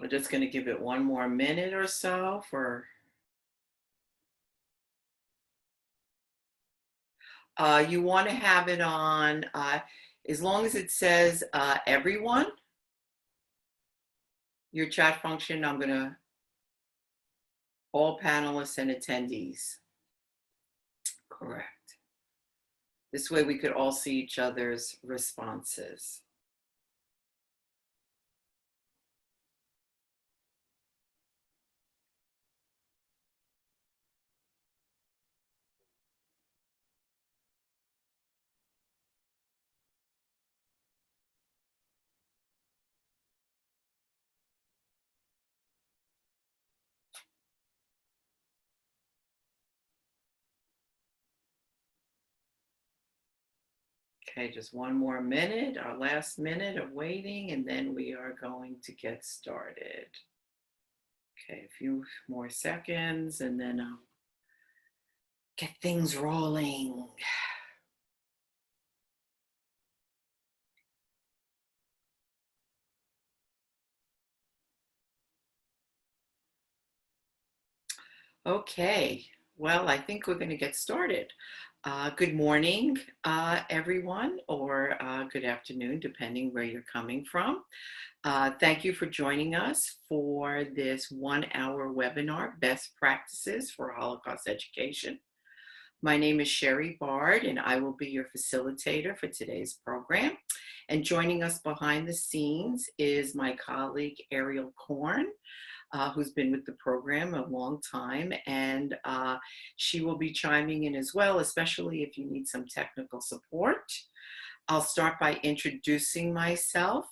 We're just going to give it one more minute or so for. You want to have it on, as long as it says everyone, your chat function, I'm going to, all panelists and attendees. Correct. This way we could all see each other's responses. Okay, just one more minute, our last minute of waiting, and then we are going to get started. Okay, a few more seconds, and then I'll get things rolling. Okay, well, I think we're going to get started. Good morning, everyone, or good afternoon, depending where you're coming from. Thank you for joining us for this 1-hour webinar, Best Practices for Holocaust Education. My name is Sherry Bard, and I will be your facilitator for today's program. And joining us behind the scenes is my colleague, Ariel Korn, who's been with the program a long time, and she will be chiming in as well, especially if you need some technical support. I'll start by introducing myself.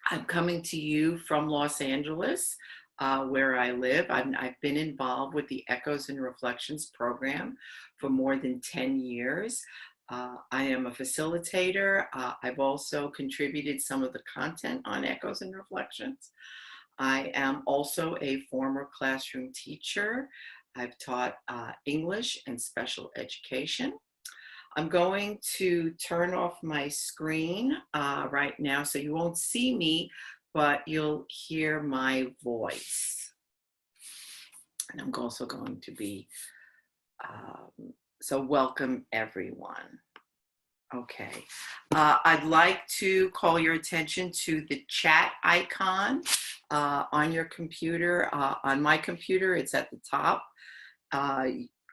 I'm coming to you from Los Angeles, where I live. I've been involved with the Echoes and Reflections program for more than 10 years. I am a facilitator. I've also contributed some of the content on Echoes and Reflections. I am also a former classroom teacher. I've taught English and special education. I'm going to turn off my screen right now so you won't see me, but you'll hear my voice. And I'm also going to be, so welcome everyone. Okay, I'd like to call your attention to the chat icon on your computer. On my computer, it's at the top.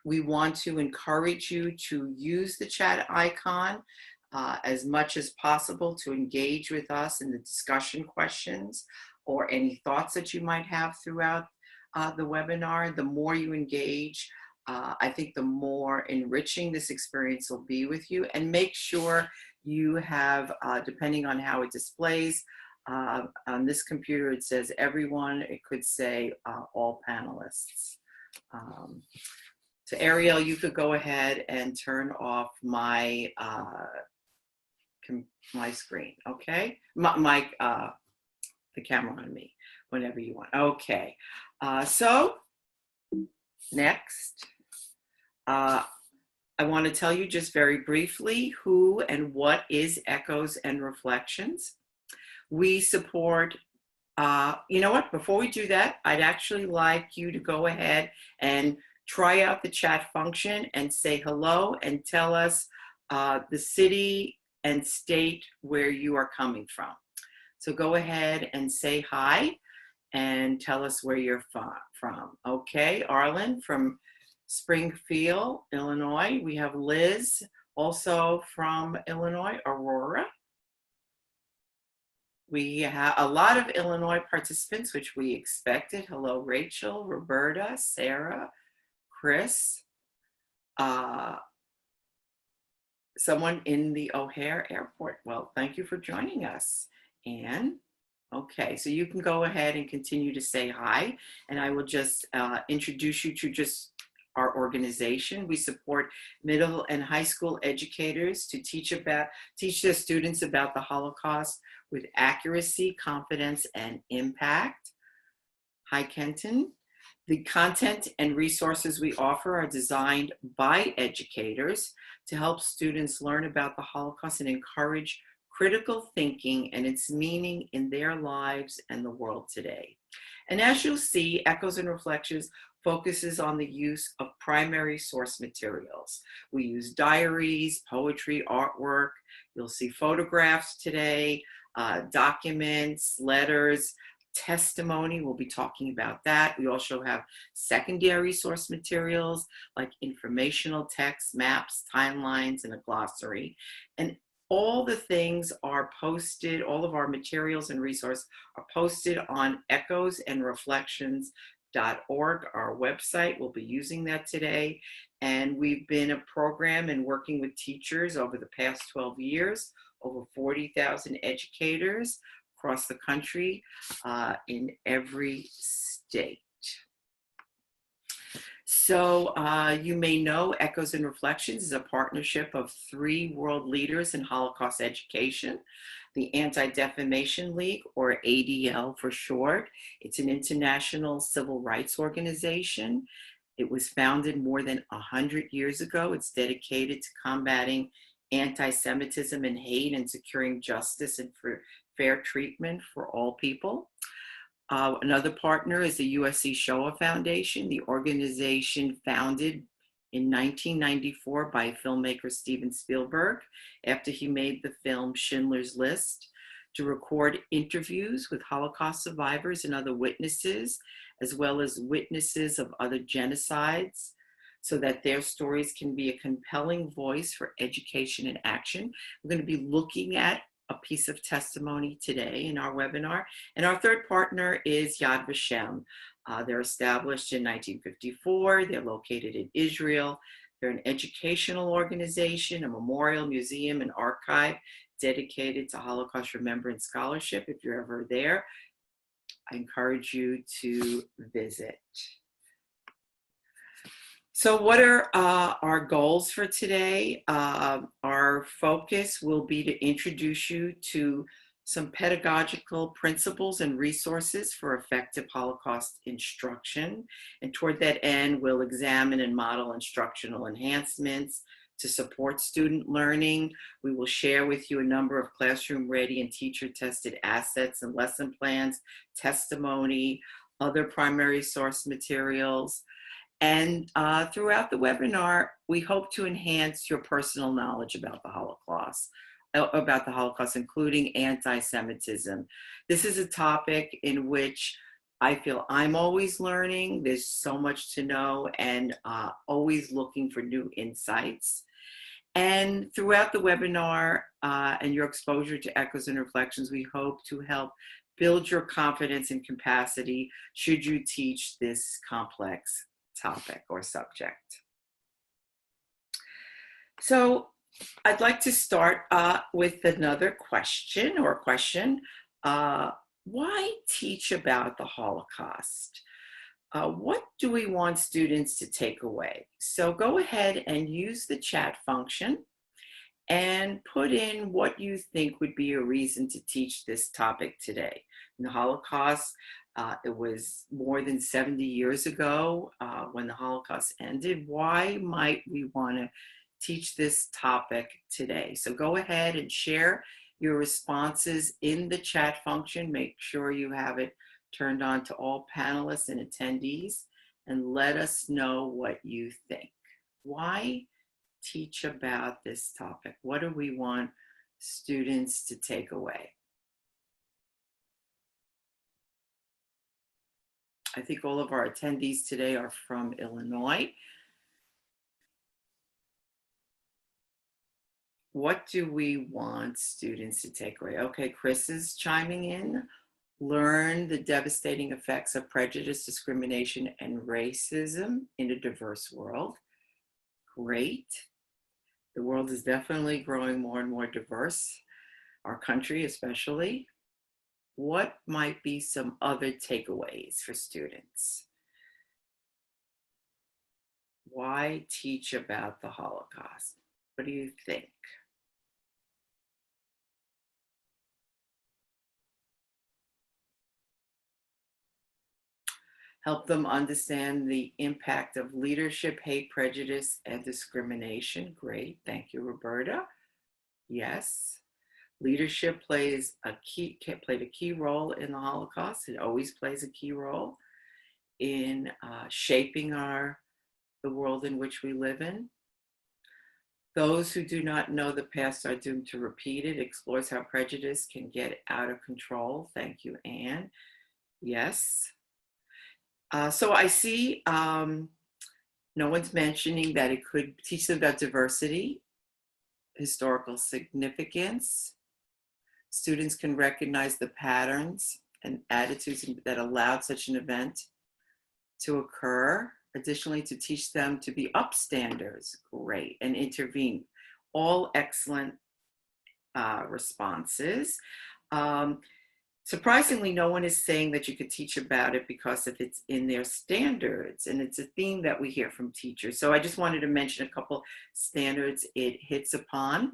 We want to encourage you to use the chat icon as much as possible to engage with us in the discussion questions or any thoughts that you might have throughout the webinar. The more you engage, I think the more enriching this experience will be with you. And make sure you have, depending on how it displays, on this computer it says everyone, it could say all panelists. So Ariel, you could go ahead and turn off my my screen, okay? The camera on me, whenever you want. Okay, so next, I want to tell you just very briefly who and what is Echoes and Reflections. We support, you know what, before we do that, I'd actually like you to go ahead and try out the chat function and say hello and tell us the city and state where you are coming from. So go ahead and say hi and tell us where you're from. Okay, Arlen from Springfield, Illinois. We have Liz, also from Illinois, Aurora. We have a lot of Illinois participants, which we expected. Hello, Rachel, Roberta, Sarah, Chris, someone in the O'Hare Airport. Well, thank you for joining us. Anne, okay, so you can go ahead and continue to say hi, and I will just introduce you to just our organization. We support middle and high school educators to teach their students about the Holocaust with accuracy, confidence, and impact. Hi, Kenton. The content and resources we offer are designed by educators to help students learn about the Holocaust and encourage critical thinking and its meaning in their lives and the world today. And as you'll see, Echoes and Reflections focuses on the use of primary source materials. We use diaries, poetry, artwork. You'll see photographs today, documents, letters, testimony. We'll be talking about that. We also have secondary source materials like informational text, maps, timelines, and a glossary. And all the things are posted, all of our materials and resources are posted on echoesandreflections.org, our website. We'll be using that today. And we've been a program and working with teachers over the past 12 years, over 40,000 educators across the country in every state. So you may know Echoes and Reflections is a partnership of 3 world leaders in Holocaust education, the Anti-Defamation League, or ADL for short. It's an international civil rights organization. It was founded more than 100 years ago. It's dedicated to combating anti-Semitism and hate and securing justice and for fair treatment for all people. Another partner is the USC Shoah Foundation, the organization founded in 1994 by filmmaker Steven Spielberg after he made the film Schindler's List to record interviews with Holocaust survivors and other witnesses, as well as witnesses of other genocides, so that their stories can be a compelling voice for education and action. We're going to be looking at a piece of testimony today in our webinar. And our third partner is Yad Vashem. They're established in 1954. They're located in Israel. They're an educational organization, a memorial, museum, and archive dedicated to Holocaust remembrance scholarship. If you're ever there, I encourage you to visit. So what are our goals for today? Our focus will be to introduce you to some pedagogical principles and resources for effective Holocaust instruction. And toward that end, we'll examine and model instructional enhancements to support student learning. We will share with you a number of classroom-ready and teacher-tested assets and lesson plans, testimony, other primary source materials. And throughout the webinar, we hope to enhance your personal knowledge about the Holocaust, including anti-Semitism. This is a topic in which I feel I'm always learning. There's so much to know and always looking for new insights. And throughout the webinar and your exposure to Echoes and Reflections, we hope to help build your confidence and capacity should you teach this complex topic or subject. So I'd like to start with another question. Why teach about the Holocaust? What do we want students to take away? So go ahead and use the chat function and put in what you think would be a reason to teach this topic today. In the Holocaust, it was more than 70 years ago when the Holocaust ended. Why might we want to teach this topic today? So go ahead and share your responses in the chat function. Make sure you have it turned on to all panelists and attendees, and let us know what you think. Why teach about this topic? What do we want students to take away? I think all of our attendees today are from Illinois. What do we want students to take away? Okay, Chris is chiming in. Learn the devastating effects of prejudice, discrimination, and racism in a diverse world. Great. The world is definitely growing more and more diverse, our country especially. What might be some other takeaways for students? Why teach about the Holocaust? What do you think? Help them understand the impact of leadership, hate, prejudice, and discrimination. Great. Thank you, Roberta. Yes. Leadership played a key role in the Holocaust. It always plays a key role in shaping the world in which we live in. Those who do not know the past are doomed to repeat it. Explores how prejudice can get out of control. Thank you, Anne. Yes. So I see no one's mentioning that it could teach them about diversity, historical significance. Students can recognize the patterns and attitudes that allowed such an event to occur. Additionally, to teach them to be upstanders, great, and intervene. All excellent responses. Surprisingly, no one is saying that you could teach about it because if it's in their standards, and it's a theme that we hear from teachers. So I just wanted to mention a couple standards it hits upon.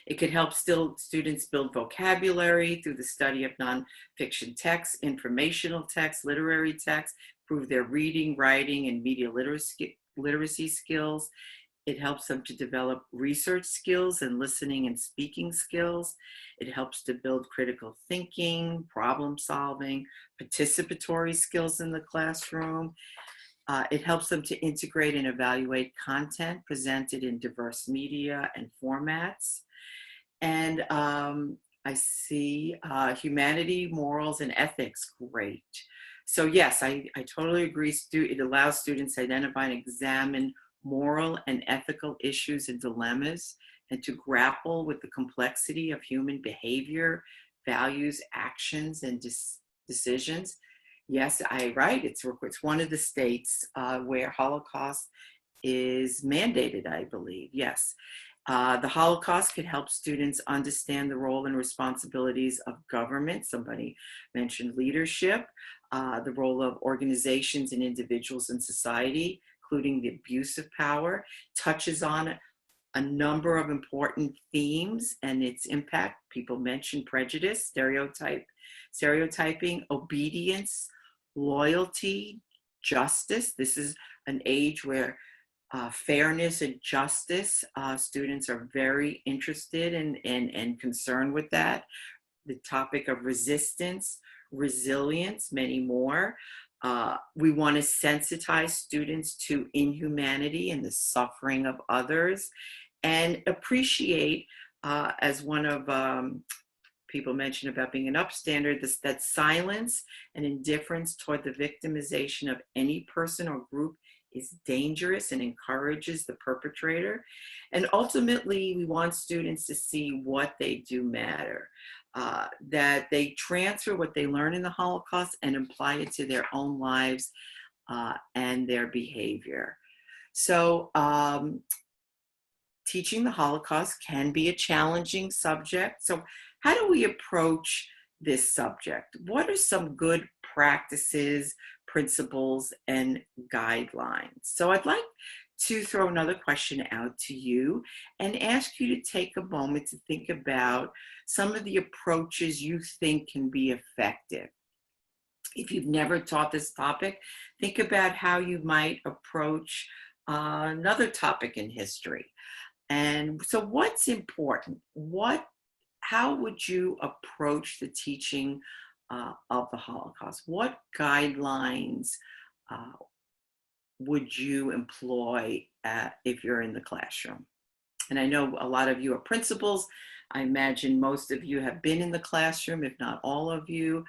It could help students build vocabulary through the study of nonfiction texts, informational texts, literary texts, improve their reading, writing, and media literacy skills. It helps them to develop research skills and listening and speaking skills. It helps to build critical thinking, problem solving, participatory skills in the classroom. It helps them to integrate and evaluate content presented in diverse media and formats. And I see humanity, morals, and ethics, great. So yes, I totally agree. It allows students to identify and examine moral and ethical issues and dilemmas, and to grapple with the complexity of human behavior, values, actions, and decisions. Yes, right. It's one of the states where Holocaust is mandated, I believe. Yes. The Holocaust could help students understand the role and responsibilities of government. Somebody mentioned leadership, the role of organizations and individuals in society, including the abuse of power, touches on a number of important themes and its impact. People mentioned prejudice, stereotyping, obedience, loyalty, justice. This is an age where fairness and justice, students are very interested in and concerned with that. The topic of resistance, resilience, many more. We want to sensitize students to inhumanity and the suffering of others, and appreciate, as one of people mentioned about being an upstander, that silence and indifference toward the victimization of any person or group is dangerous and encourages the perpetrator. And ultimately, we want students to see what they do matter, that they transfer what they learn in the Holocaust and apply it to their own lives and their behavior. So teaching the Holocaust can be a challenging subject. So how do we approach this subject? What are some good practices, principles, and guidelines? So I'd like to throw another question out to you and ask you to take a moment to think about some of the approaches you think can be effective. If you've never taught this topic, think about how you might approach another topic in history. And so what's important? How would you approach the teaching of the Holocaust? What guidelines would you employ if you're in the classroom? And I know a lot of you are principals. I imagine most of you have been in the classroom, if not all of you.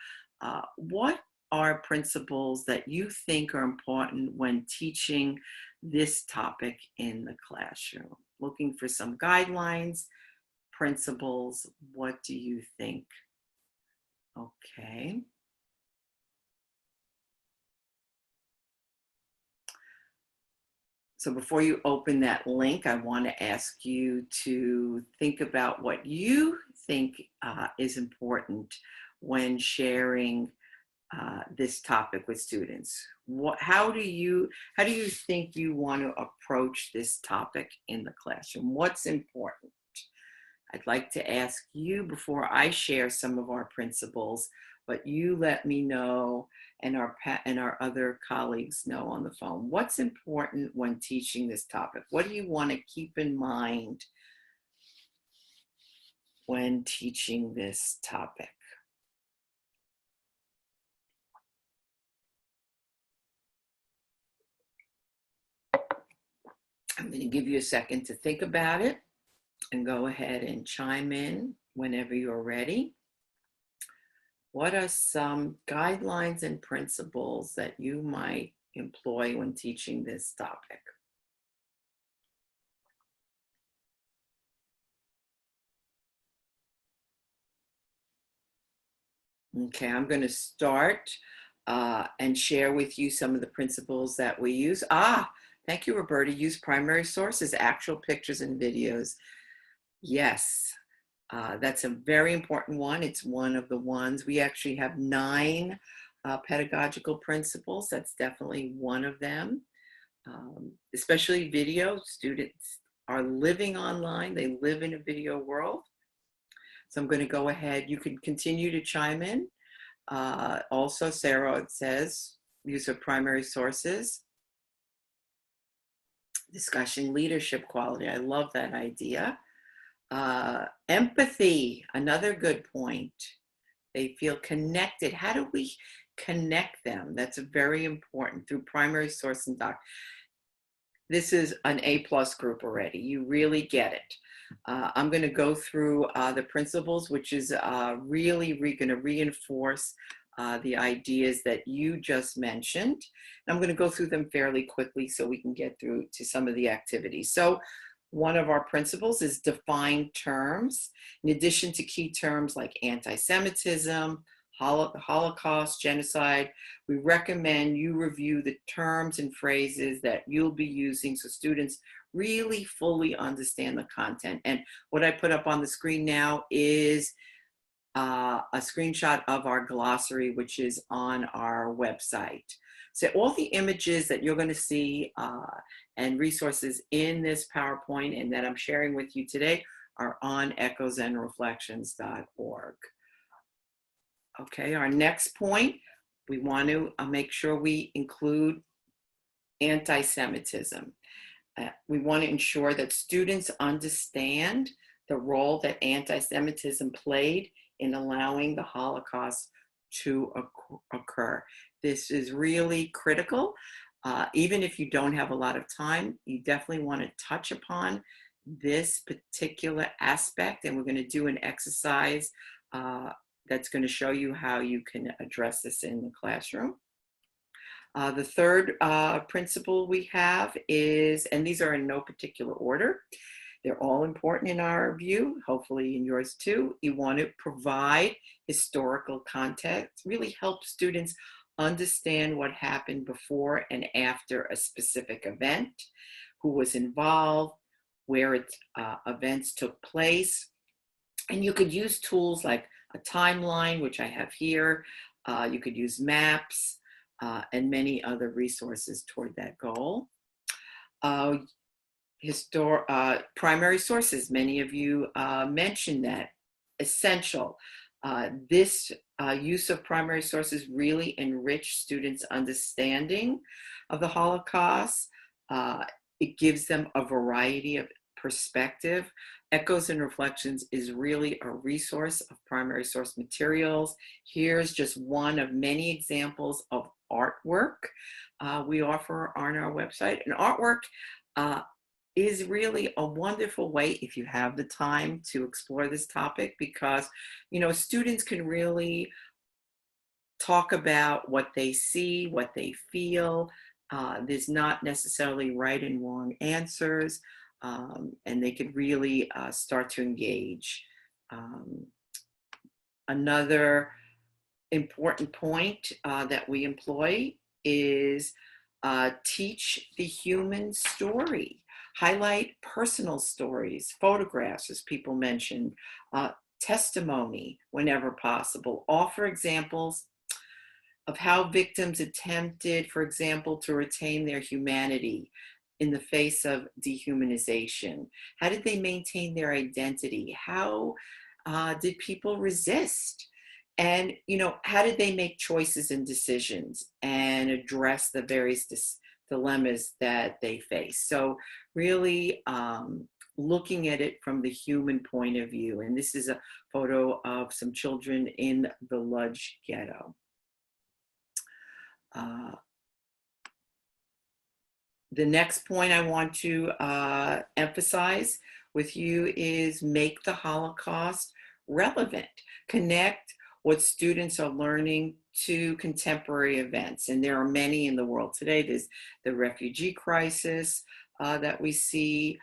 What are principles that you think are important when teaching this topic in the classroom? Looking for some guidelines, principles. What do you think? Okay. So before you open that link, I want to ask you to think about what you think is important when sharing this topic with students. How do you think you want to approach this topic in the classroom? What's important? I'd like to ask you before I share some of our principles, but you let me know, and our other colleagues know on the phone. What's important when teaching this topic? What do you want to keep in mind when teaching this topic? I'm going to give you a second to think about it and go ahead and chime in whenever you're ready. What are some guidelines and principles that you might employ when teaching this topic? Okay, I'm going to start and share with you some of the principles that we use. Thank you, Roberta. Use primary sources, actual pictures and videos. Yes, that's a very important one. It's one of the ones. We actually have 9 pedagogical principles. That's definitely one of them. Especially video. Students are living online. They live in a video world. So I'm going to go ahead. You can continue to chime in. Also, Sarah, it says, use of primary sources. Discussion leadership quality. I love that idea. Empathy, another good point. They feel connected. How do we connect them? That's very important through primary source and doc. This is an A+ group already. You really get it. I'm going to go through the principles, which is really going to reinforce the ideas that you just mentioned. And I'm going to go through them fairly quickly so we can get through to some of the activities. So one of our principles is define terms. In addition to key terms like anti-Semitism, Holocaust, genocide, we recommend you review the terms and phrases that you'll be using so students really fully understand the content. And what I put up on the screen now is a screenshot of our glossary, which is on our website. So all the images that you're going to see and resources in this PowerPoint and that I'm sharing with you today are on echoesandreflections.org. Okay, our next point, we want to make sure we include anti-Semitism. We want to ensure that students understand the role that anti-Semitism played in allowing the Holocaust to occur. This is really critical. Even if you don't have a lot of time, you definitely want to touch upon this particular aspect, and we're going to do an exercise that's going to show you how you can address this in the classroom. The third principle we have is, and these are in no particular order, they're all important in our view, hopefully in yours too. You want to provide historical context, really help students understand what happened before and after a specific event, who was involved, where events took place. And you could use tools like a timeline, which I have here. You could use maps and many other resources toward that goal. Primary sources, many of you mentioned that, essential. This use of primary sources really enrich students' understanding of the Holocaust. It gives them a variety of perspective. Echoes and Reflections is really a resource of primary source materials. Here's just one of many examples of artwork we offer on our website. And artwork is really a wonderful way, if you have the time, to explore this topic, because students can really talk about what they see, what they feel. There's not necessarily right and wrong answers, and they could really start to engage. Another important point that we employ is teach the human story. Highlight personal stories, photographs, as people mentioned, testimony whenever possible. Offer examples of how victims attempted, for example, to retain their humanity in the face of dehumanization. How did they maintain their identity? How did people resist? And, how did they make choices and decisions and address the various dilemmas that they face? So really looking at it from the human point of view. And this is a photo of some children in the Lodz ghetto. The next point I want to emphasize with you is make the Holocaust relevant. Connect what students are learning to contemporary events. And there are many in the world today. There's the refugee crisis that we see.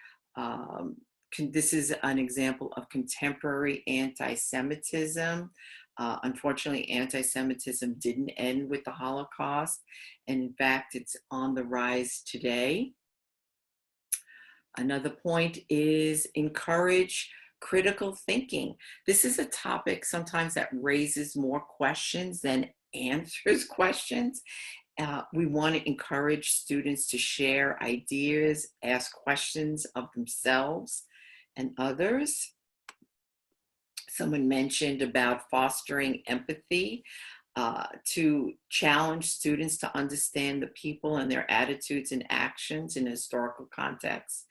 This is an example of contemporary anti-Semitism. Unfortunately, anti-Semitism didn't end with the Holocaust, and in fact, it's on the rise today. Another point is encourage critical thinking. This is a topic sometimes that raises more questions than answers questions. We want to encourage students to share ideas, ask questions of themselves and others. Someone mentioned about fostering empathy to challenge students to understand the people and their attitudes and actions in a historical context.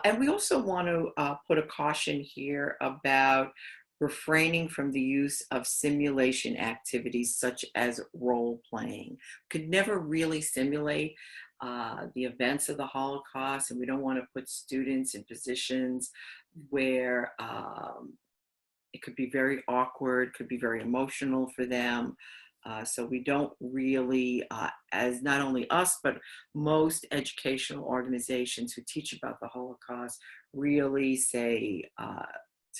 And we also want to put a caution here about refraining from the use of simulation activities such as role playing. Could never really simulate the events of the Holocaust, and we don't want to put students in positions where it could be very awkward, could be very emotional for them. So we don't really, as not only us, but most educational organizations who teach about the Holocaust really say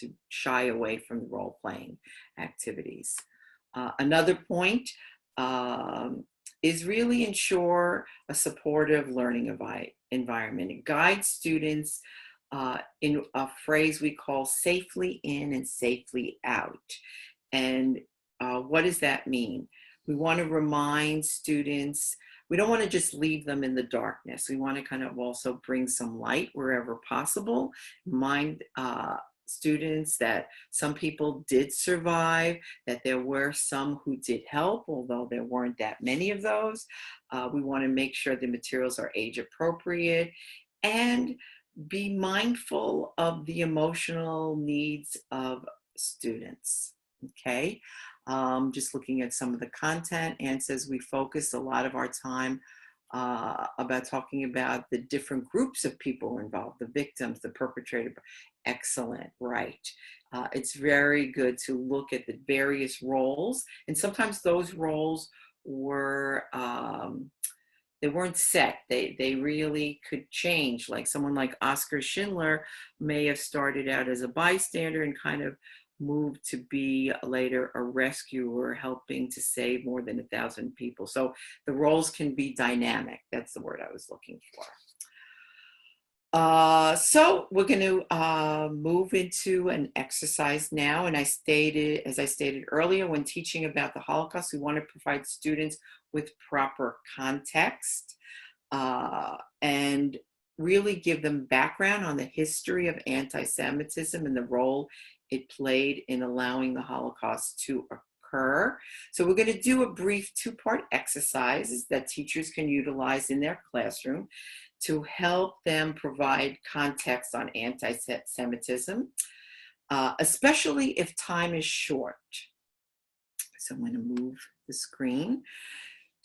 to shy away from role-playing activities. Another point is really ensure a supportive learning environment. It guides students in a phrase we call safely in and safely out. And what does that mean? We want to remind students, we don't want to just leave them in the darkness. We want to kind of also bring some light wherever possible. Remind students that some people did survive, that there were some who did help, although there weren't that many of those. We want to make sure the materials are age appropriate and be mindful of the emotional needs of students, okay? Just looking at some of the content, and says we focus a lot of our time about talking about the different groups of people involved, the victims, the perpetrator. Excellent, right. It's very good to look at the various roles, and sometimes those roles were they weren't set. They really could change. Like someone like Oskar Schindler may have started out as a bystander and kind of moved to be later a rescuer, helping to save more than 1,000 people. So the roles can be dynamic. That's the word I was looking for. So we're going to move into an exercise now. And as I stated earlier, when teaching about the Holocaust, we want to provide students with proper context and really give them background on the history of anti-Semitism and the role it played in allowing the Holocaust to occur. So we're going to do a brief two-part exercise that teachers can utilize in their classroom to help them provide context on anti-Semitism, especially if time is short. So I'm going to move the screen.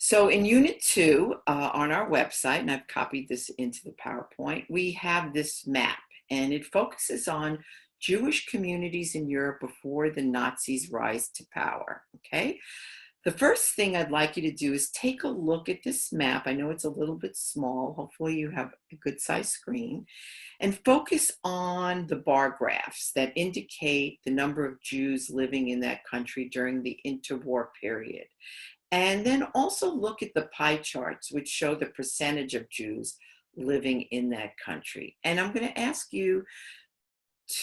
So in Unit 2 on our website, and I've copied this into the PowerPoint, we have this map, and it focuses on Jewish communities in Europe before the Nazis' rise to power, okay? The first thing I'd like you to do is take a look at this map. I know it's a little bit small. Hopefully you have a good size screen. And focus on the bar graphs that indicate the number of Jews living in that country during the interwar period. And then also look at the pie charts, which show the percentage of Jews living in that country. And I'm going to ask you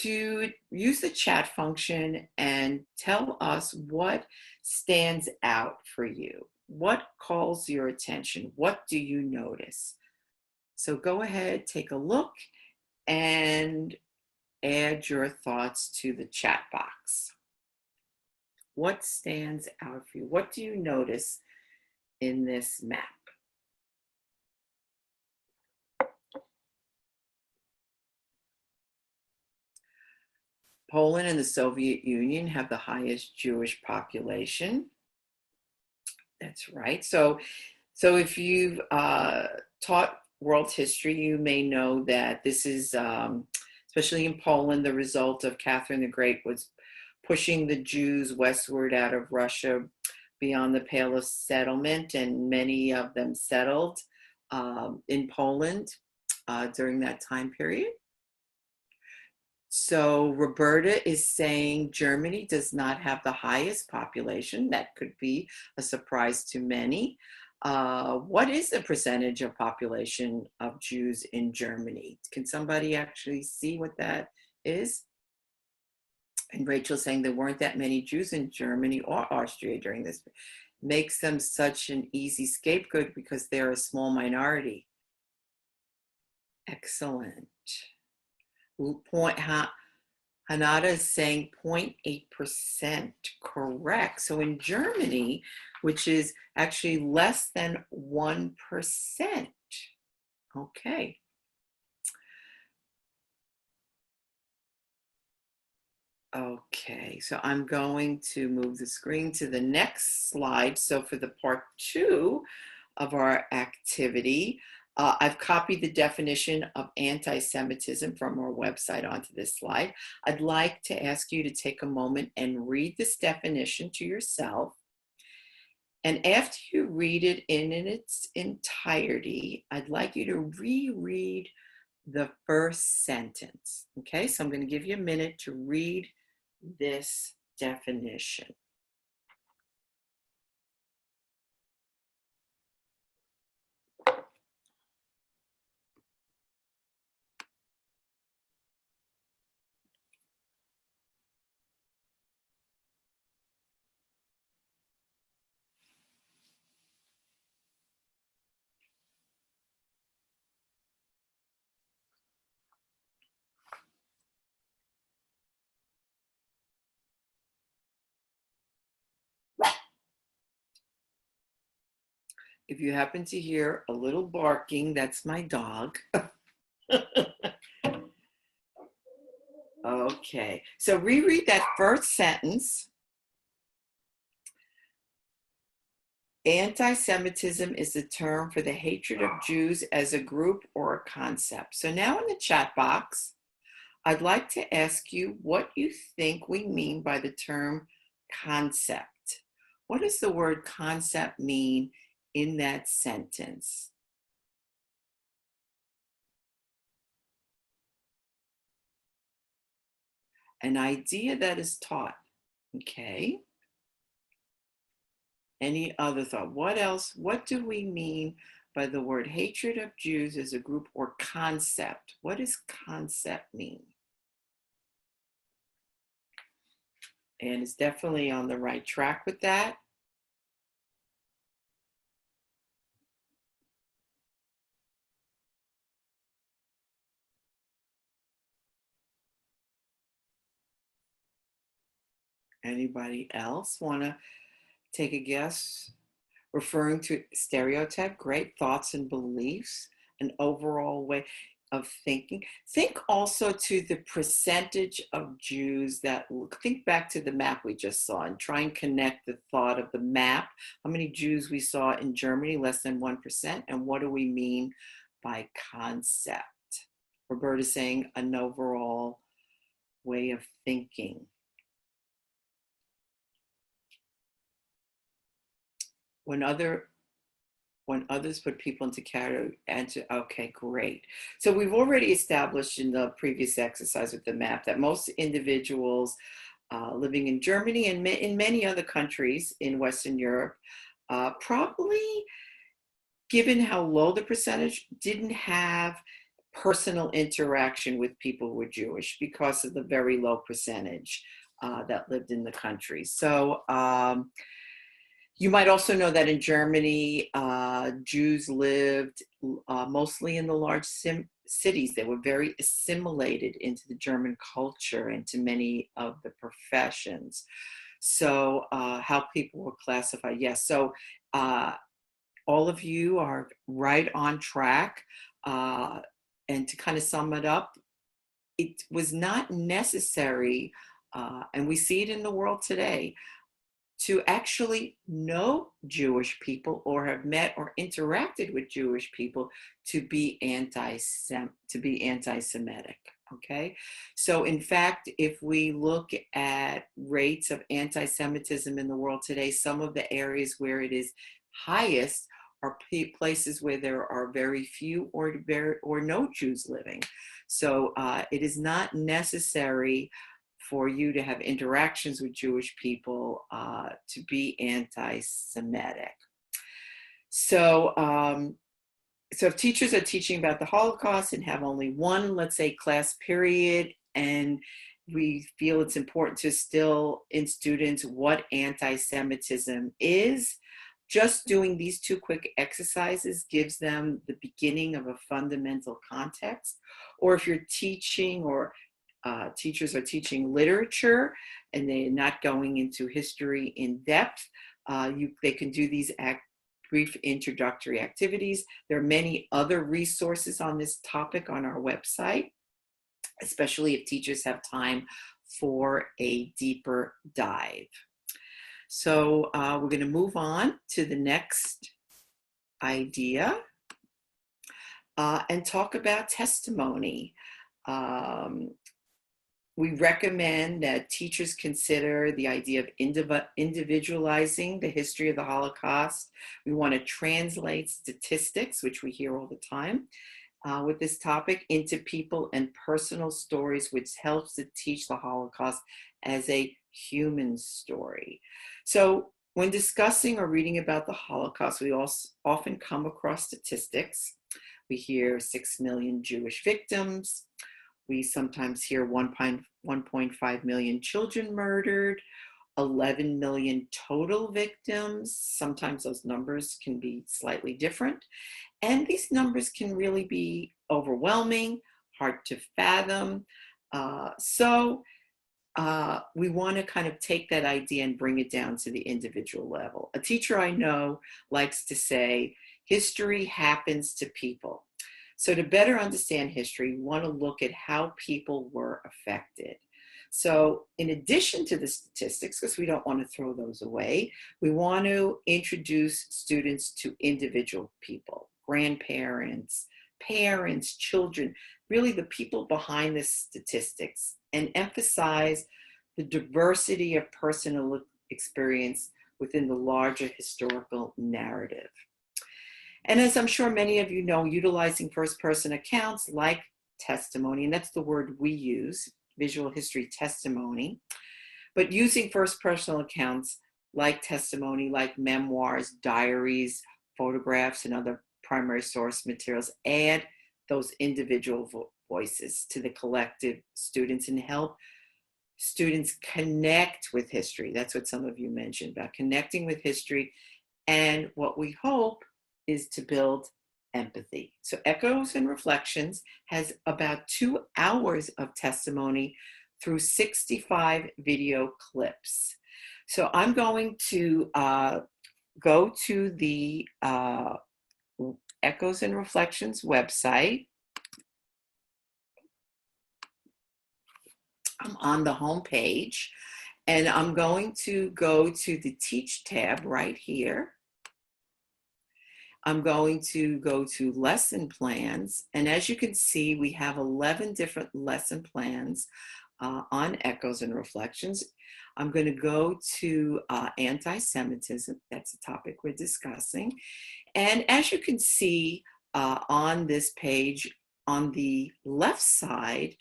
to use the chat function and tell us what stands out for you. What calls your attention? What do you notice? So go ahead, take a look, and add your thoughts to the chat box. What stands out for you? What do you notice in this map? Poland and the Soviet Union have the highest Jewish population. That's right. So if you've taught world history, you may know that this is, especially in Poland, the result of Catherine the Great was pushing the Jews westward out of Russia beyond the Pale of Settlement, and many of them settled in Poland during that time period. So Roberta is saying Germany does not have the highest population. That could be a surprise to many. What is the percentage of population of Jews in Germany? Can somebody actually see what that is? And Rachel's saying there weren't that many Jews in Germany or Austria during this. Makes them such an easy scapegoat because they're a small minority. Excellent. Hanada is saying 0.8%. Correct. So in Germany, which is actually less than 1%. Okay. Okay, so I'm going to move the screen to the next slide. So for the part 2 of our activity, I've copied the definition of anti-Semitism from our website onto this slide. I'd like to ask you to take a moment and read this definition to yourself. And after you read it in its entirety, I'd like you to reread the first sentence. Okay, so I'm going to give you a minute to read this definition. If you happen to hear a little barking, that's my dog. Okay, so reread that first sentence. Anti-Semitism is the term for the hatred of Jews as a group or a concept. So now in the chat box, I'd like to ask you what you think we mean by the term concept. What does the word concept mean in that sentence? An idea that is taught. Okay. Any other thought? What else? What do we mean by the word hatred of Jews as a group or concept? What does concept mean? And it's definitely on the right track with that. Anybody else want to take a guess? Referring to stereotype, great thoughts and beliefs, an overall way of thinking. Think also to the percentage of Jews that, think back to the map we just saw and try and connect the thought of the map. How many Jews we saw in Germany, less than 1%, and what do we mean by concept? Roberta's saying an overall way of thinking. When others put people into category, okay, great. So we've already established in the previous exercise with the map that most individuals living in Germany and in many other countries in Western Europe, probably, given how low the percentage, didn't have personal interaction with people who were Jewish because of the very low percentage that lived in the country. So you might also know that in Germany, Jews lived mostly in the large cities. They were very assimilated into the German culture and to many of the professions. So how people were classified, yes. So all of you are right on track. And to kind of sum it up, it was not necessary, and we see it in the world today, to actually know Jewish people or have met or interacted with Jewish people to be anti-Semitic. Okay, so in fact, if we look at rates of anti-Semitism in the world today, some of the areas where it is highest are places where there are very few or no Jews living. So it is not necessary for you to have interactions with Jewish people to be anti-Semitic. So if teachers are teaching about the Holocaust and have only one, let's say, class period, and we feel it's important to instill in students what anti-Semitism is, just doing these two quick exercises gives them the beginning of a fundamental context. Or if you're teaching or teachers are teaching literature and they're not going into history in depth, they can do these brief introductory activities. There are many other resources on this topic on our website, especially if teachers have time for a deeper dive. So we're going to move on to the next idea and talk about testimony. We recommend that teachers consider the idea of individualizing the history of the Holocaust. We want to translate statistics, which we hear all the time, with this topic into people and personal stories, which helps to teach the Holocaust as a human story. So when discussing or reading about the Holocaust, we also often come across statistics. We hear 6 million Jewish victims. We sometimes hear 1.5 million children murdered, 11 million total victims. Sometimes those numbers can be slightly different. And these numbers can really be overwhelming, hard to fathom. So we want to kind of take that idea and bring it down to the individual level. A teacher I know likes to say, history happens to people. So to better understand history, we want to look at how people were affected. So in addition to the statistics, because we don't want to throw those away, we want to introduce students to individual people, grandparents, parents, children, really the people behind the statistics, and emphasize the diversity of personal experience within the larger historical narrative. And as I'm sure many of you know, utilizing first-person accounts like testimony, and that's the word we use, visual history testimony, but using first-person accounts like testimony, like memoirs, diaries, photographs, and other primary source materials, add those individual voices to the collective students and help students connect with history. That's what some of you mentioned about connecting with history, and what we hope is to build empathy. So Echoes and Reflections has about 2 hours of testimony through 65 video clips. So I'm going to go to the Echoes and Reflections website. I'm on the home page, and I'm going to go to the Teach tab right here. I'm going to go to lesson plans, and as you can see, we have 11 different lesson plans on Echoes and Reflections. I'm going to go to anti-Semitism. That's the topic we're discussing. And as you can see on this page, on the left side,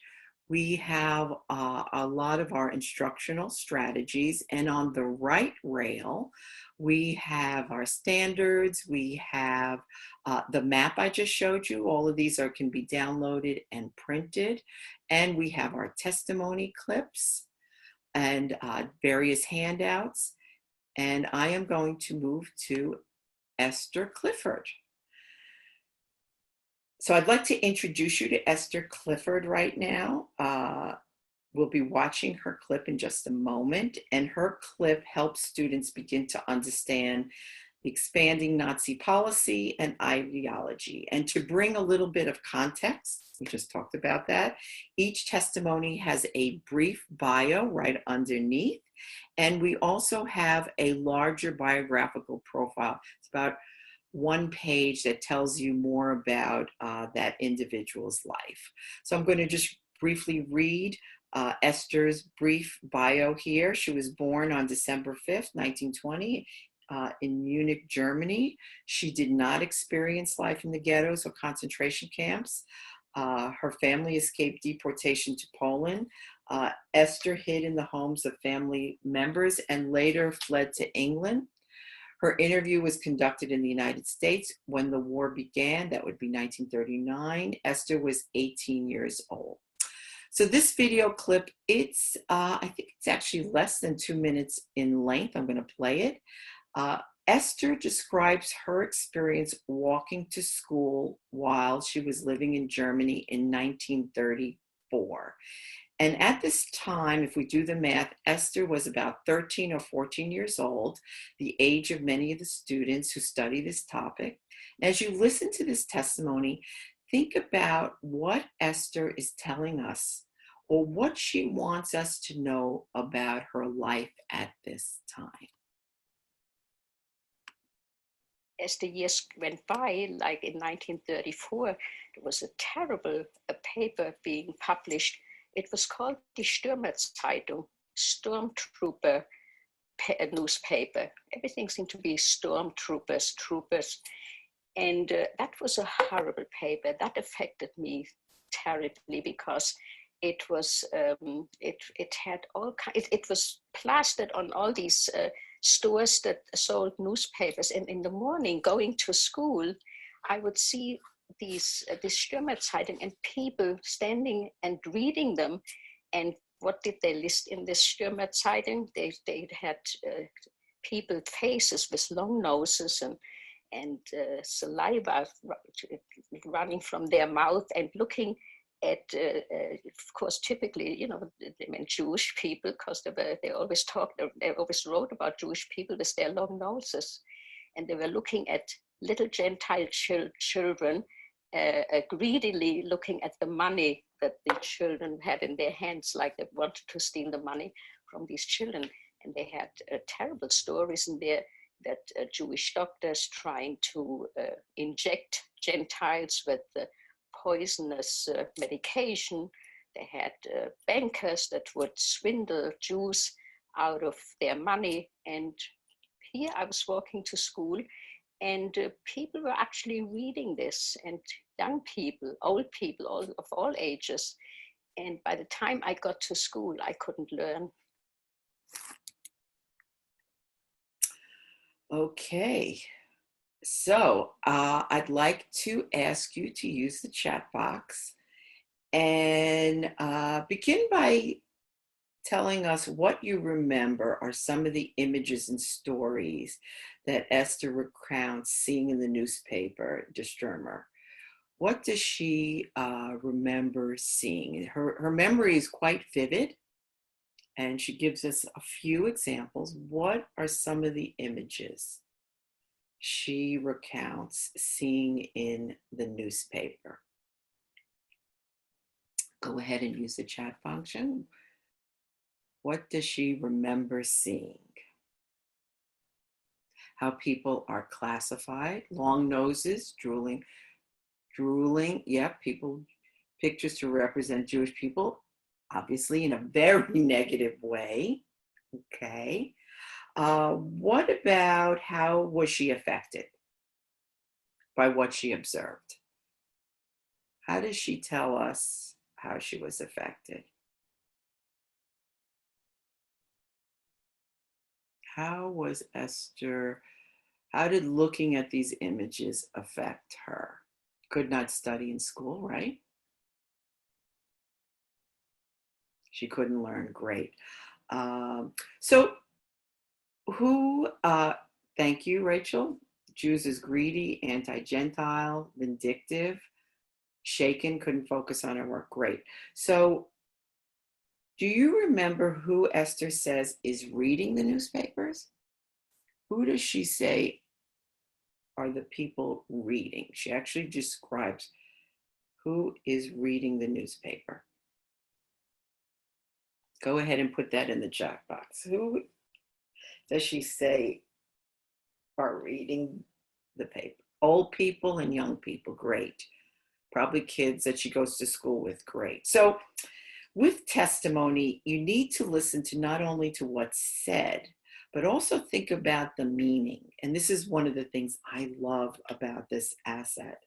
we have a lot of our instructional strategies, and on the right rail, we have our standards, we have the map I just showed you. All of these can be downloaded and printed, and we have our testimony clips and various handouts, and I am going to move to Esther Clifford. So I'd like to introduce you to Esther Clifford right now. We'll be watching her clip in just a moment, and her clip helps students begin to understand expanding Nazi policy and ideology. And to bring a little bit of context, we just talked about that, each testimony has a brief bio right underneath. And we also have a larger biographical profile. It's about one page that tells you more about that individual's life. So I'm going to just briefly read Esther's brief bio here. She was born on December 5th, 1920, in Munich, Germany. She did not experience life in the ghettos or concentration camps. Her family escaped deportation to Poland. Esther hid in the homes of family members and later fled to England. Her interview was conducted in the United States when the war began. That would be 1939. Esther was 18 years old. So this video clip, I think it's actually less than 2 minutes in length. I'm going to play it. Esther describes her experience walking to school while she was living in Germany in 1934. And at this time, if we do the math, Esther was about 13 or 14 years old, the age of many of the students who study this topic. And as you listen to this testimony, think about what Esther is telling us or what she wants us to know about her life at this time. As the years went by, like in 1934, there was a terrible paper being published. It was called Die Stürmerzeitung, Stormtrooper newspaper. Everything seemed to be stormtroopers, troopers. And that was a horrible paper. That affected me terribly because it was, it had all kinds, it was plastered on all these stores that sold newspapers. And in the morning, going to school, I would see this Stürmerzeitung and people standing and reading them. And what did they list in this Stürmerzeitung? They had people faces with long noses and saliva running from their mouth and looking at, of course, typically, you know, they meant Jewish people because they always wrote about Jewish people with their long noses. And they were looking at little Gentile children, greedily looking at the money that the children had in their hands, like they wanted to steal the money from these children. And they had terrible stories in there that Jewish doctors trying to inject Gentiles with poisonous medication. They had bankers that would swindle Jews out of their money. And here I was walking to school, and people were actually reading this, and young people, old people, of all ages. And by the time I got to school, I couldn't learn. Okay, so I'd like to ask you to use the chat box and begin by telling us what you remember are some of the images and stories that Esther recounts seeing in the newspaper, Die Stürmer. What does she remember seeing? Her memory is quite vivid, and she gives us a few examples. What are some of the images she recounts seeing in the newspaper? Go ahead and use the chat function. What does she remember seeing? How people are classified, long noses, drooling, yep, pictures to represent Jewish people, obviously in a very negative way, okay. What about how was she affected by what she observed? How does she tell us how she was affected? How was Esther, how did looking at these images affect her? Could not study in school, right? She couldn't learn, great. So who, thank you, Rachel. Jews is greedy, anti-Gentile, vindictive, shaken, couldn't focus on her work, great. So do you remember who Esther says is reading the newspapers? Who does she say are the people reading? She actually describes who is reading the newspaper. Go ahead and put that in the chat box. Who does she say are reading the paper? Old people and young people, great. Probably kids that she goes to school with, great. So with testimony, you need to listen to not only to what's said, but also think about the meaning. And this is one of the things I love about this asset.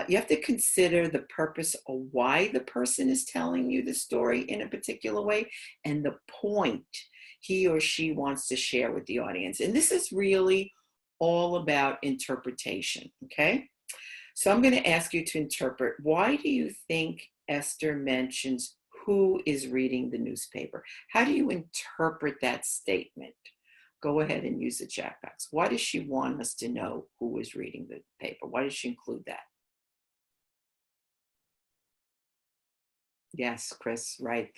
You have to consider the purpose of why the person is telling you the story in a particular way and the point he or she wants to share with the audience. And this is really all about interpretation, okay? So I'm going to ask you to interpret, why do you think Esther mentions who is reading the newspaper? How do you interpret that statement? Go ahead and use the chat box. Why does she want us to know who is reading the paper? Why does she include that? Yes, Chris, right.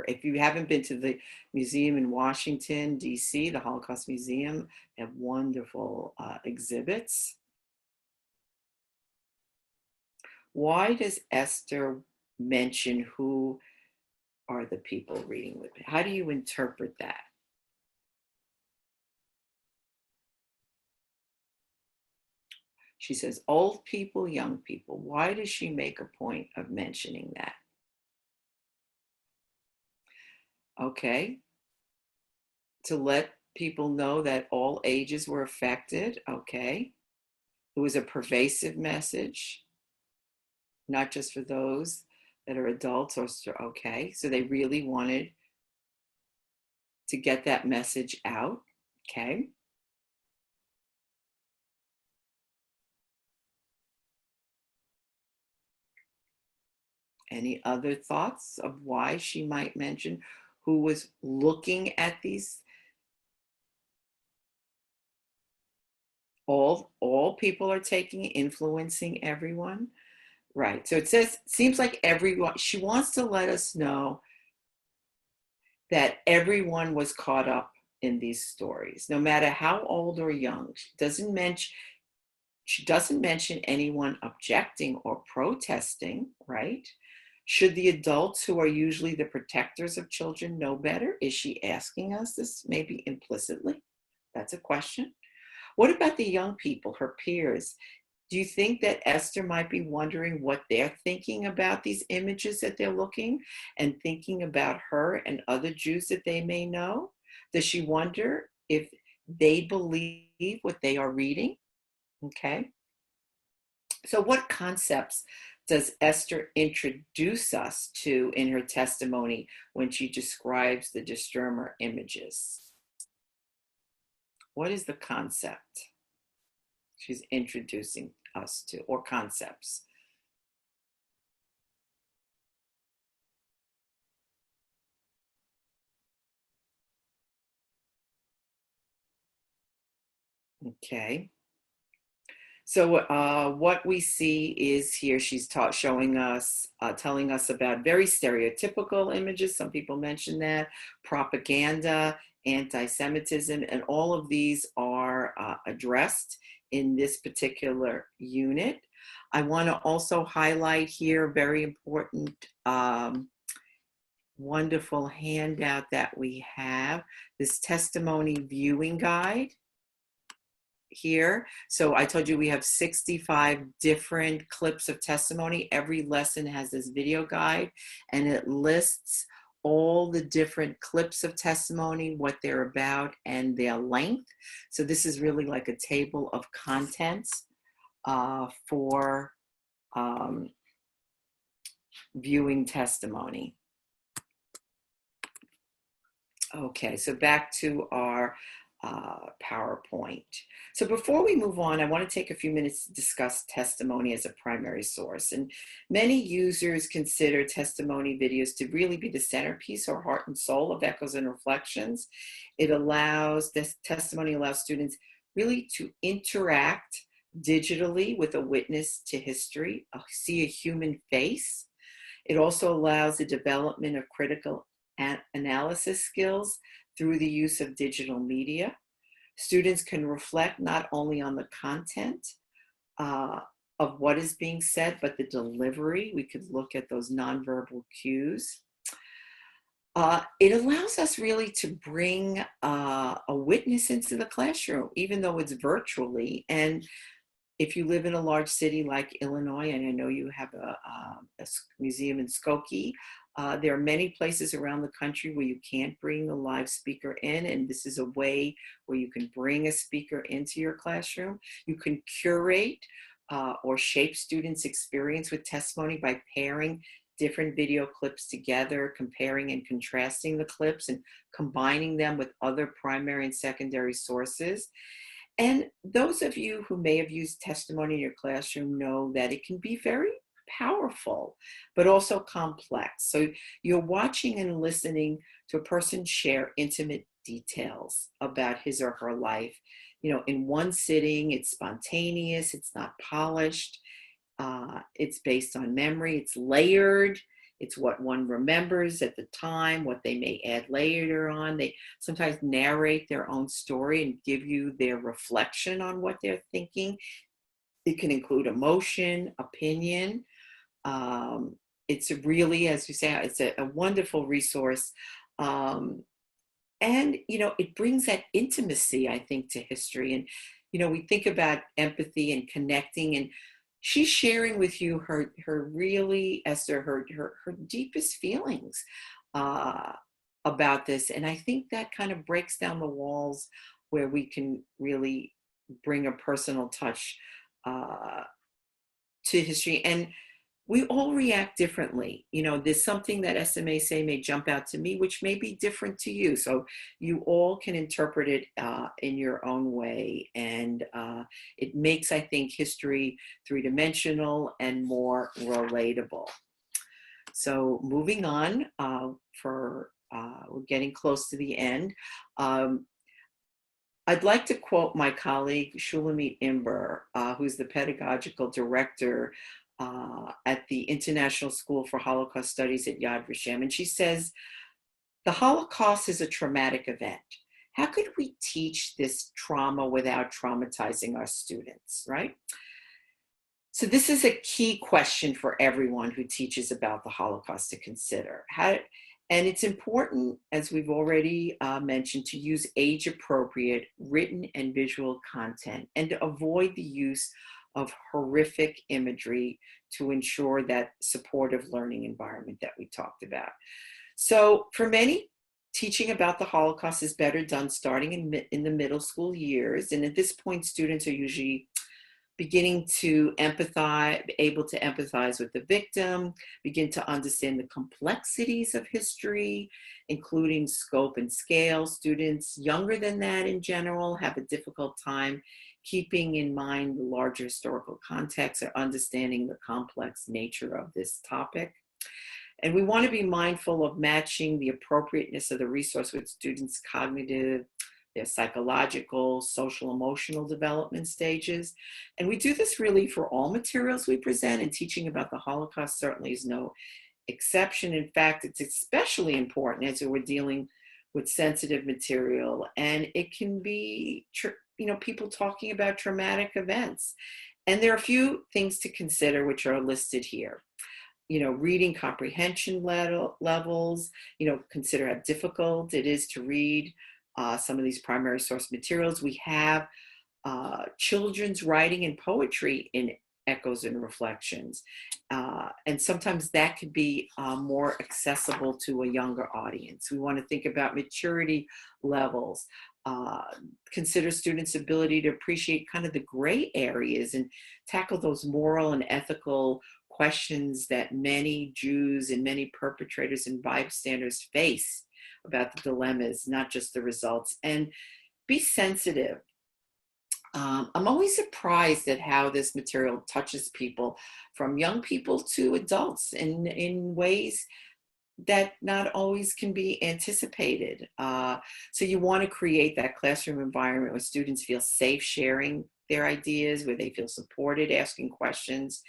If you haven't been to the museum in Washington, D.C., the Holocaust Museum, they have wonderful exhibits. Why does Esther mention who are the people reading with it? How do you interpret that? She says old people, young people. Why does she make a point of mentioning that? Okay, to let people know that all ages were affected. Okay, it was a pervasive message, not just for those that are adults or okay. So they really wanted to get that message out. Okay. Any other thoughts of why she might mention who was looking at these? All people are taking, influencing everyone. Right. So it says, seems like everyone, she wants to let us know that everyone was caught up in these stories, no matter how old or young. She doesn't mention anyone objecting or protesting, right? Should the adults who are usually the protectors of children know better? Is she asking us this maybe implicitly? That's a question. What about the young people, her peers? Do you think that Esther might be wondering what they're thinking about these images that they're looking and thinking about her and other Jews that they may know? Does she wonder if they believe what they are reading? Okay. So, what concepts does Esther introduce us to in her testimony when she describes the Disturmer images? What is the concept she's introducing us to, or concepts? Okay. So what we see is here she's showing us, telling us about very stereotypical images. Some people mention that, propaganda, anti-Semitism, and all of these are addressed in this particular unit. I want to also highlight here a very important, wonderful handout that we have, this testimony viewing guide here. So I told you we have 65 different clips of testimony. Every lesson has this video guide and it lists all the different clips of testimony, what they're about, and their length. So this is really like a table of contents for viewing testimony. Okay, so back to our PowerPoint. So before we move on, I want to take a few minutes to discuss testimony as a primary source. And many users consider testimony videos to really be the centerpiece or heart and soul of Echoes and Reflections. This testimony allows students really to interact digitally with a witness to history, see a human face. It also allows the development of critical analysis skills through the use of digital media. Students can reflect not only on the content uh, of what is being said, but the delivery. We could look at those nonverbal cues. It allows us really to bring a witness into the classroom, even though it's virtually. And if you live in a large city like Illinois, and I know you have a museum in Skokie, there are many places around the country where you can't bring the live speaker in, and this is a way where you can bring a speaker into your classroom. You can curate or shape students' experience with testimony by pairing different video clips together, comparing and contrasting the clips and combining them with other primary and secondary sources. And those of you who may have used testimony in your classroom know that it can be very powerful, but also complex. So you're watching and listening to a person share intimate details about his or her life. You know, in one sitting, it's spontaneous, it's not polished, it's based on memory, it's layered. It's what one remembers at the time, what they may add later on. They sometimes narrate their own story and give you their reflection on what they're thinking. It can include emotion, opinion. It's really, as you say, it's a wonderful resource. Um, and, you know, it brings that intimacy, I think, to history. And, you know, we think about empathy and connecting, and she's sharing with you her really, Esther, her deepest feelings uh, about this. And I think that kind of breaks down the walls where we can really bring a personal touch uh, to history. And we all react differently. You know, there's something that SMA say may jump out to me, which may be different to you. So you all can interpret it in your own way. And it makes, I think, history three-dimensional and more relatable. So moving on, we're getting close to the end. Um, I'd like to quote my colleague, Shulamit Imber, who's the pedagogical director at the International School for Holocaust Studies at Yad Vashem. And she says, the Holocaust is a traumatic event. How could we teach this trauma without traumatizing our students, right? So this is a key question for everyone who teaches about the Holocaust to consider. And it's important, as we've already mentioned, to use age-appropriate written and visual content and to avoid the use of horrific imagery to ensure that supportive learning environment that we talked about. So for many, teaching about the Holocaust is better done starting in the middle school years. And at this point, students are usually beginning to able to empathize with the victim, begin to understand the complexities of history, including scope and scale. Students younger than that in general have a difficult time keeping in mind the larger historical context or understanding the complex nature of this topic. And we want to be mindful of matching the appropriateness of the resource with students' cognitive, their psychological, social, emotional development stages. And we do this really for all materials we present, and teaching about the Holocaust certainly is no exception. In fact, it's especially important as we're dealing with sensitive material, and it can be, you know, people talking about traumatic events. And there are a few things to consider which are listed here. You know, reading comprehension levels, you know, consider how difficult it is to read some of these primary source materials. We have children's writing and poetry in Echoes and Reflections. And sometimes that could be more accessible to a younger audience. We want to think about maturity levels, consider students' ability to appreciate kind of the gray areas and tackle those moral and ethical questions that many Jews and many perpetrators and bystanders face about the dilemmas, not just the results. And be sensitive. I'm always surprised at how this material touches people, from young people to adults, in ways that not always can be anticipated. So you want to create that classroom environment where students feel safe sharing their ideas, where they feel supported asking questions.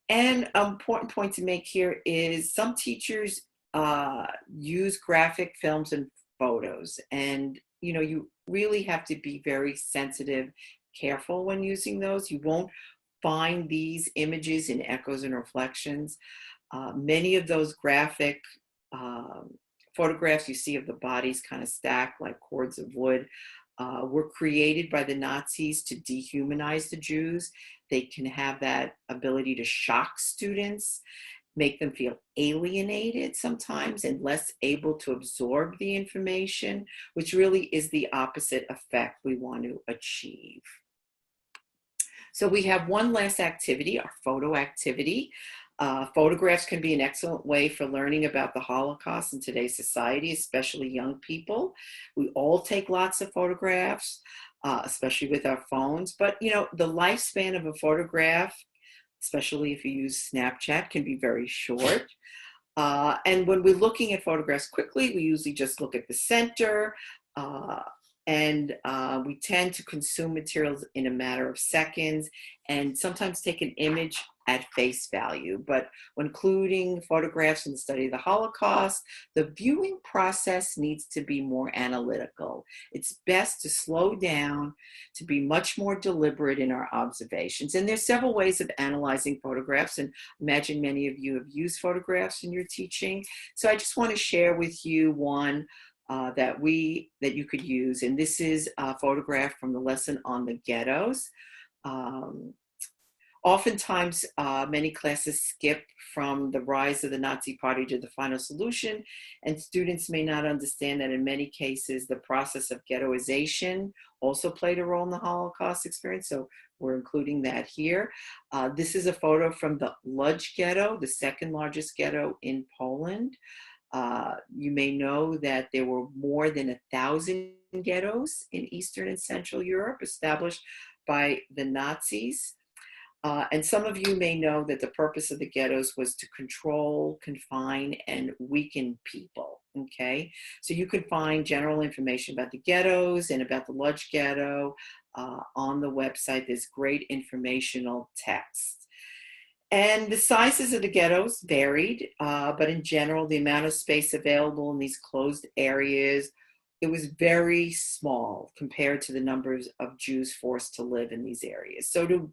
And an important point to make here is some teachers use graphic films and photos. And you really have to be very sensitive, careful when using those. You won't find these images in echoes and reflections. Many of those graphic um, photographs you see of the bodies kind of stacked like cords of wood were created by the Nazis to dehumanize the Jews. They can have that ability to shock students, make them feel alienated sometimes and less able to absorb the information, which really is the opposite effect we want to achieve. So we have one last activity, our photo activity. Photographs can be an excellent way for learning about the Holocaust in today's society, especially young people. We all take lots of photographs, especially with our phones. But, the lifespan of a photograph, especially if you use Snapchat, can be very short. And when we're looking at photographs quickly, we usually just look at the center. And we tend to consume materials in a matter of seconds and sometimes take an image at face value. But when including photographs in the study of the Holocaust, the viewing process needs to be more analytical. It's best to slow down, to be much more deliberate in our observations. And there's several ways of analyzing photographs, and I imagine many of you have used photographs in your teaching. So I just want to share with you one that you could use. And this is a photograph from the lesson on the ghettos. Oftentimes, many classes skip from the rise of the Nazi Party to the final solution, and students may not understand that in many cases, the process of ghettoization also played a role in the Holocaust experience, so we're including that here. This is a photo from the Lodz ghetto, the second largest ghetto in Poland. You may know that there were more than 1,000 ghettos in Eastern and Central Europe established by the Nazis. And some of you may know that the purpose of the ghettos was to control, confine, and weaken people, okay? So you can find general information about the ghettos and about the Lodz ghetto on the website. There's great informational text. And the sizes of the ghettos varied, but in general, the amount of space available in these closed areas, it was very small compared to the numbers of Jews forced to live in these areas. So to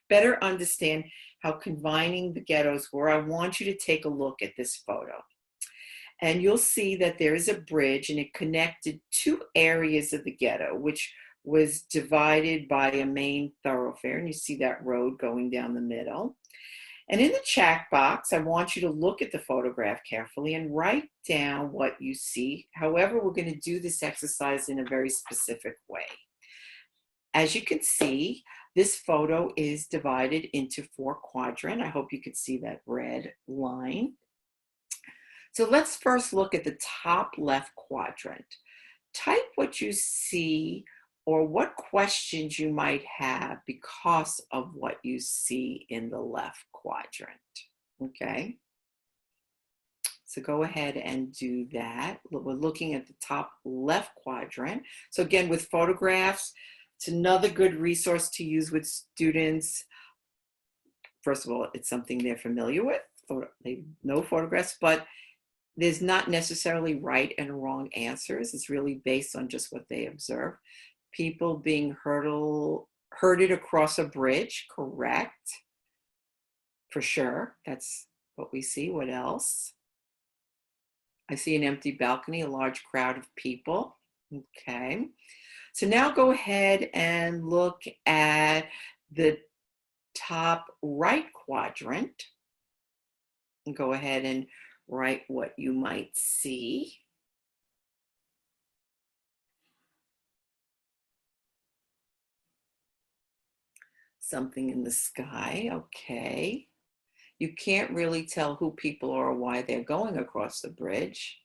better understand how confining the ghettos were, I want you to take a look at this photo. And you'll see that there is a bridge and it connected two areas of the ghetto, which was divided by a main thoroughfare. And you see that road going down the middle. And in the chat box, I want you to look at the photograph carefully and write down what you see. However, we're going to do this exercise in a very specific way. As you can see, this photo is divided into 4 quadrants. I hope you can see that red line. So let's first look at the top left quadrant. Type what you see or what questions you might have because of what you see in the left quadrant, okay? So go ahead and do that. We're looking at the top left quadrant. So again, with photographs, it's another good resource to use with students. First of all, it's something they're familiar with. They know photographs, but there's not necessarily right and wrong answers. It's really based on just what they observe. People being herded across a bridge, correct? For sure, that's what we see. What else? I see an empty balcony, a large crowd of people. Okay. So now go ahead and look at the top right quadrant and go ahead and write what you might see. Something in the sky, okay. You can't really tell who people are or why they're going across the bridge.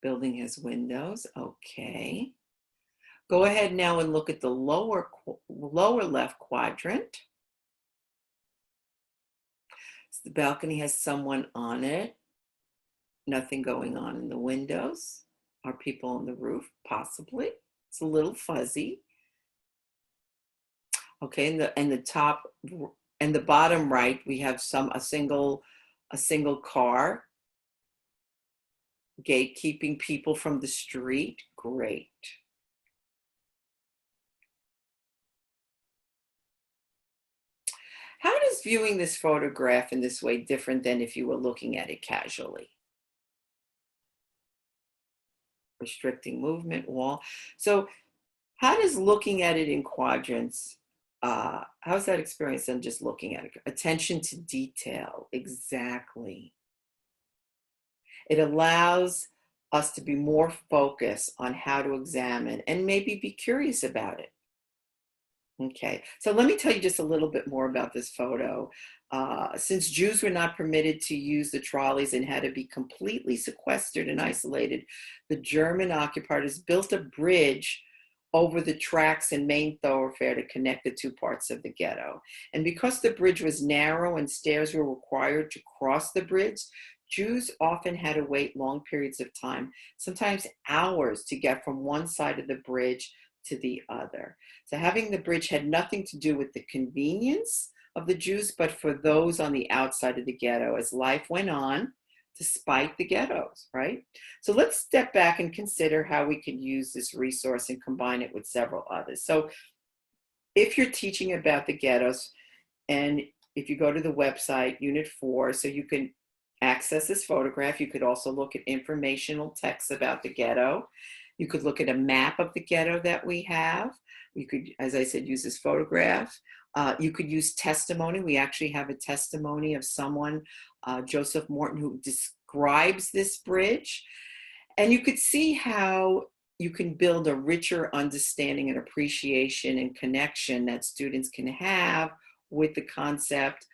Building has windows, okay. Go ahead now and look at the lower left quadrant. So the balcony has someone on it. Nothing going on in the windows. Are people on the roof? Possibly. It's a little fuzzy. Okay, and the top and the bottom right, we have a single car gatekeeping people from the street. Great. How does viewing this photograph in this way different than if you were looking at it casually? Restricting movement, wall. So how does looking at it in quadrants, how's that experience than just looking at it? Attention to detail, exactly. It allows us to be more focused on how to examine and maybe be curious about it. Okay, so let me tell you just a little bit more about this photo. Since Jews were not permitted to use the trolleys and had to be completely sequestered and isolated, the German occupiers built a bridge over the tracks and main thoroughfare to connect the two parts of the ghetto. And because the bridge was narrow and stairs were required to cross the bridge, Jews often had to wait long periods of time, sometimes hours, to get from one side of the bridge to the other. So having the bridge had nothing to do with the convenience of the Jews, but for those on the outside of the ghetto as life went on, despite the ghettos, right? So let's step back and consider how we could use this resource and combine it with several others. So if you're teaching about the ghettos, and if you go to the website, Unit 4, so you can access this photograph, you could also look at informational texts about the ghetto. You could look at a map of the ghetto that we have. You could, as I said, use this photograph. You could use testimony. We actually have a testimony of someone, Joseph Morton, who describes this bridge. And you could see how you can build a richer understanding and appreciation and connection that students can have with the concept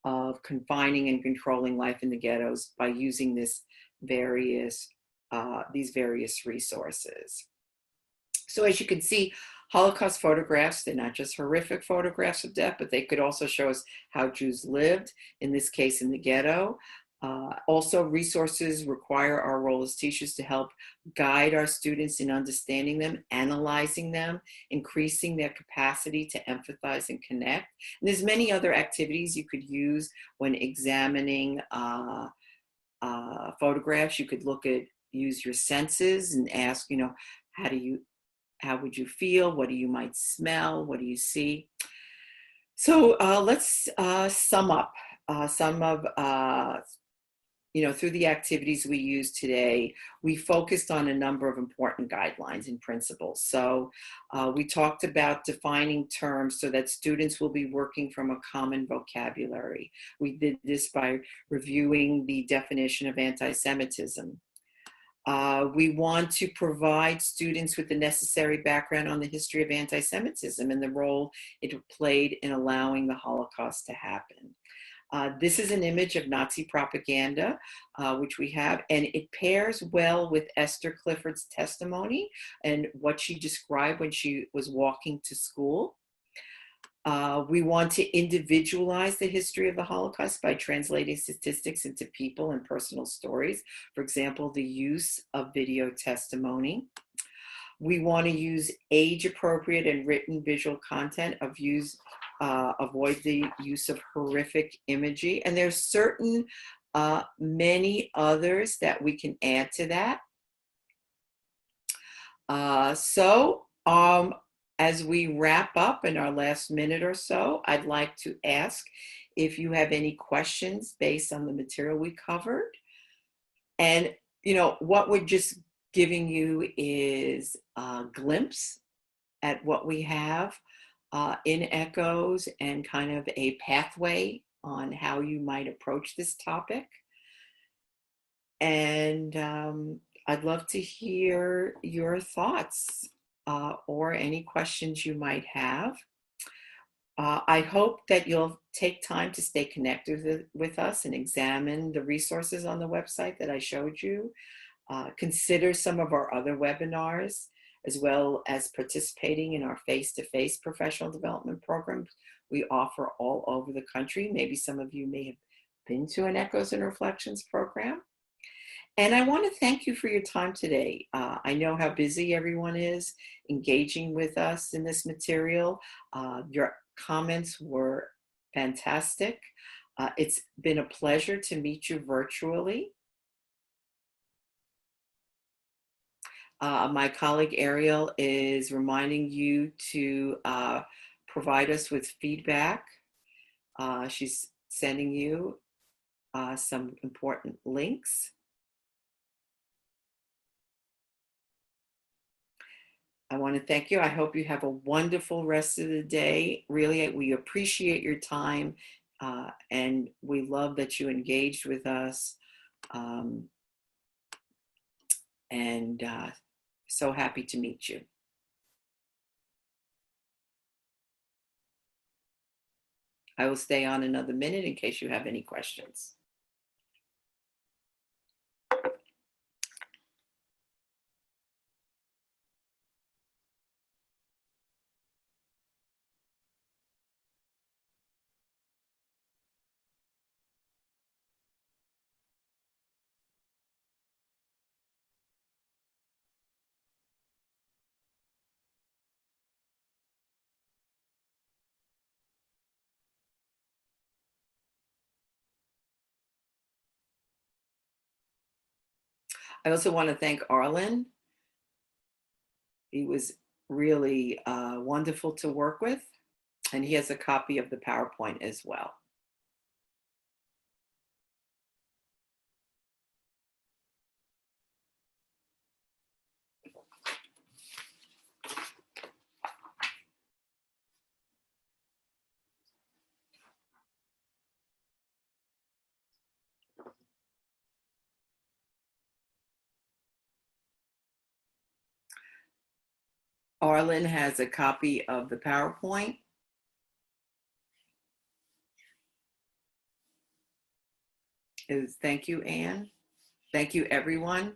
of confining and controlling life in the ghettos by using these various resources. So as you can see, Holocaust photographs, they're not just horrific photographs of death, but they could also show us how Jews lived, in this case in the ghetto. Also, resources require our role as teachers to help guide our students in understanding them, analyzing them, increasing their capacity to empathize and connect. And there's many other activities you could use when examining photographs. You could use your senses and ask, how would you feel? What do you might smell? What do you see? So let's sum up some of through the activities we use today, we focused on a number of important guidelines and principles. So we talked about defining terms so that students will be working from a common vocabulary. We did this by reviewing the definition of anti-Semitism. We want to provide students with the necessary background on the history of anti-Semitism and the role it played in allowing the Holocaust to happen. This is an image of Nazi propaganda, which we have, and it pairs well with Esther Clifford's testimony and what she described when she was walking to school. We want to individualize the history of the Holocaust by translating statistics into people and personal stories. For example, the use of video testimony. We want to use age-appropriate and written visual content, avoid the use of horrific imagery. And there's certain many others that we can add to that. As we wrap up in our last minute or so, I'd like to ask if you have any questions based on the material we covered. And, what we're just giving you is a glimpse at what we have in Echoes and kind of a pathway on how you might approach this topic. And I'd love to hear your thoughts or any questions you might have. I hope that you'll take time to stay connected with us and examine the resources on the website that I showed you. Consider some of our other webinars, as well as participating in our face-to-face professional development programs we offer all over the country. Maybe some of you may have been to an Echoes and Reflections program. And I want to thank you for your time today. I know how busy everyone is engaging with us in this material. Your comments were fantastic. It's been a pleasure to meet you virtually. My colleague Ariel is reminding you to provide us with feedback She's sending you some important links. I want to thank you. I hope you have a wonderful rest of the day. Really, we appreciate your time, and we love that you engaged with us. Um, and so happy to meet you. I will stay on another minute in case you have any questions. I also want to thank Arlen. He was really wonderful to work with, and he has a copy of the PowerPoint as well. Arlen has a copy of the PowerPoint. Thank you, Anne. Thank you, everyone.